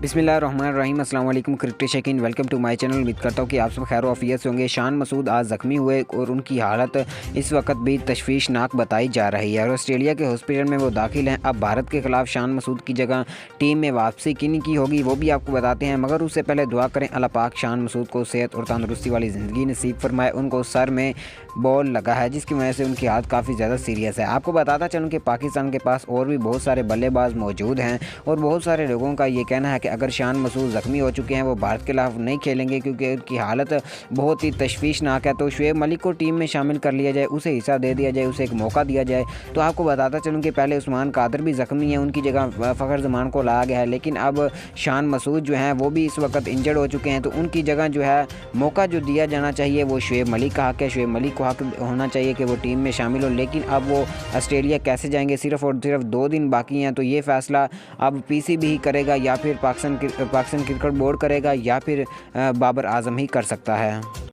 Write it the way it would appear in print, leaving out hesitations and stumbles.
बिस्मिल्लाहिर्रहमानिर्रहीम। अस्सलाम वालेकुम क्रिकेट शौकीन, वेलकम टू माय चैनल। उम्मीद करता हूँ कि आप सब खैर आफियत से होंगे। शान मसूद आज ज़ख्मी हुए और उनकी हालत इस वक्त भी तशवीशनाक बताई जा रही है और ऑस्ट्रेलिया के हॉस्पिटल में वो दाखिल हैं। अब भारत के ख़िलाफ़ शान मसूद की जगह टीम में वापसी किन की होगी वो भी आपको बताते हैं, मगर उससे पहले दुआ करें अल्लाह पाक शान मसूद को सेहत और तंदुरुस्ती वाली ज़िंदगी नसीब फरमाए। उनको सर में बॉल लगा है जिसकी वजह से उनकी हालत काफ़ी ज़्यादा सीरियस है। आपको बताता चलूँ कि पाकिस्तान के पास और भी बहुत सारे बल्लेबाज मौजूद हैं और बहुत सारे लोगों का ये कहना है कि अगर शान मसूद ज़ख्मी हो चुके हैं वो भारत के खिलाफ नहीं खेलेंगे क्योंकि उनकी हालत बहुत ही तशवीशनाक है। तो शुएब मलिक को टीम में शामिल कर लिया जाए, उसे हिस्सा दे दिया जाए, उसे एक मौका दिया जाए। तो आपको बताता चलूँ कि पहले उस्मान कादर भी ज़ख्मी है, उनकी जगह फ़खर ज़मान को लाया गया है, लेकिन अब शान मसूद जो हैं वो भी इस वक्त इंजर्ड हो चुके हैं। तो उनकी जगह जो है मौका जो दिया जाना चाहिए वो शुएब मलिक का हक़ है। शुएब मलिक को हक़ होना चाहिए कि वो टीम में शामिल हो, लेकिन अब वो ऑस्ट्रेलिया कैसे जाएंगे, सिर्फ़ और सिर्फ 2 दिन बाकी हैं। तो ये फ़ैसला अब पीसीबी ही करेगा या फिर पाकिस्तान क्रिकेट बोर्ड करेगा या फिर बाबर आजम ही कर सकता है।